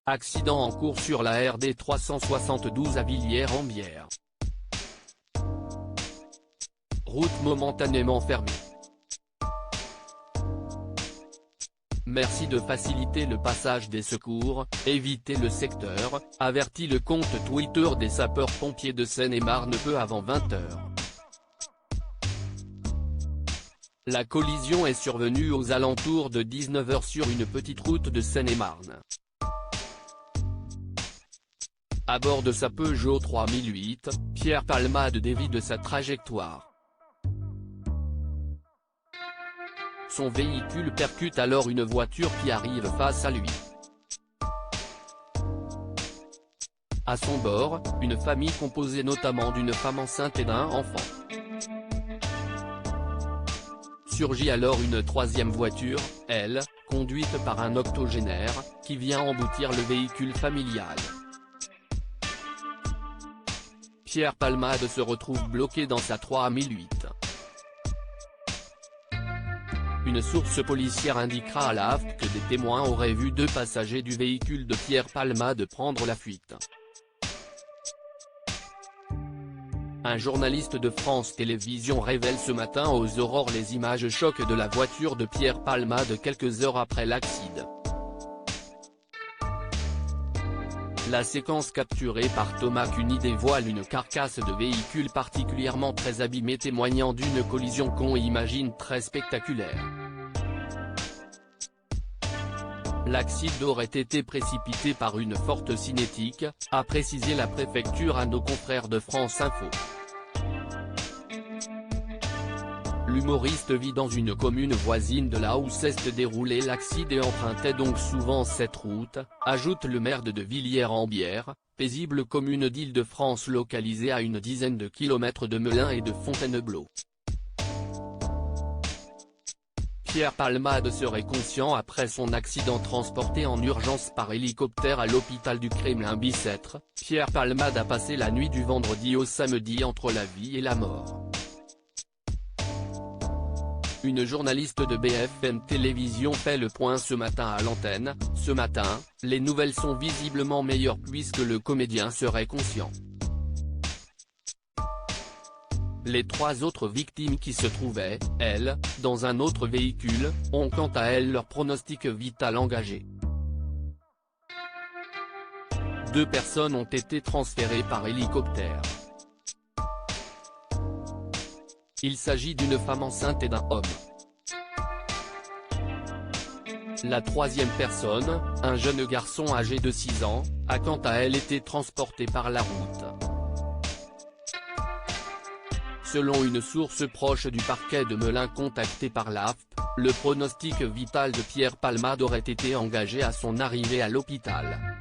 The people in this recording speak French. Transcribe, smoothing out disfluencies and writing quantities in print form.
Accident en cours sur la RD 372 à Villiers-en-Bière. Route momentanément fermée. Merci de faciliter le passage des secours, évitez le secteur, avertit le compte Twitter des sapeurs-pompiers de Seine-et-Marne peu avant 20h. La collision est survenue aux alentours de 19h sur une petite route de Seine-et-Marne. À bord de sa Peugeot 3008, Pierre Palmade dévie de sa trajectoire. Son véhicule percute alors une voiture qui arrive face à lui. À son bord, une famille composée notamment d'une femme enceinte et d'un enfant. Surgit alors une troisième voiture, elle, conduite par un octogénaire, qui vient emboutir le véhicule familial. Pierre Palmade se retrouve bloqué dans sa 3008. Une source policière indiquera à l'AFP que des témoins auraient vu deux passagers du véhicule de Pierre Palmade prendre la fuite. Un journaliste de France Télévisions révèle ce matin aux aurores les images chocs de la voiture de Pierre Palmade quelques heures après l'accident. La séquence capturée par Thomas Cuny dévoile une carcasse de véhicule particulièrement très abîmée témoignant d'une collision qu'on imagine très spectaculaire. L'accident aurait été précipité par une forte cinétique, a précisé la préfecture à nos confrères de France Info. L'humoriste vit dans une commune voisine de là où s'est déroulé l'accident et empruntait donc souvent cette route, ajoute le maire de Villiers-en-Bière, paisible commune d'Île-de-France localisée à une dizaine de kilomètres de Melun et de Fontainebleau. Pierre Palmade serait conscient après son accident transporté en urgence par hélicoptère à l'hôpital du Kremlin-Bicêtre. Pierre Palmade a passé la nuit du vendredi au samedi entre la vie et la mort. Une journaliste de BFM Télévisions fait le point ce matin à l'antenne. Ce matin, les nouvelles sont visiblement meilleures puisque le comédien serait conscient. Les trois autres victimes qui se trouvaient, elles, dans un autre véhicule, ont quant à elles leur pronostic vital engagé. Deux personnes ont été transférées par hélicoptère. Il s'agit d'une femme enceinte et d'un homme. La troisième personne, un jeune garçon âgé de 6 ans, a quant à elle été transporté par la route. Selon une source proche du parquet de Melun contactée par l'AFP, le pronostic vital de Pierre Palmade aurait été engagé à son arrivée à l'hôpital.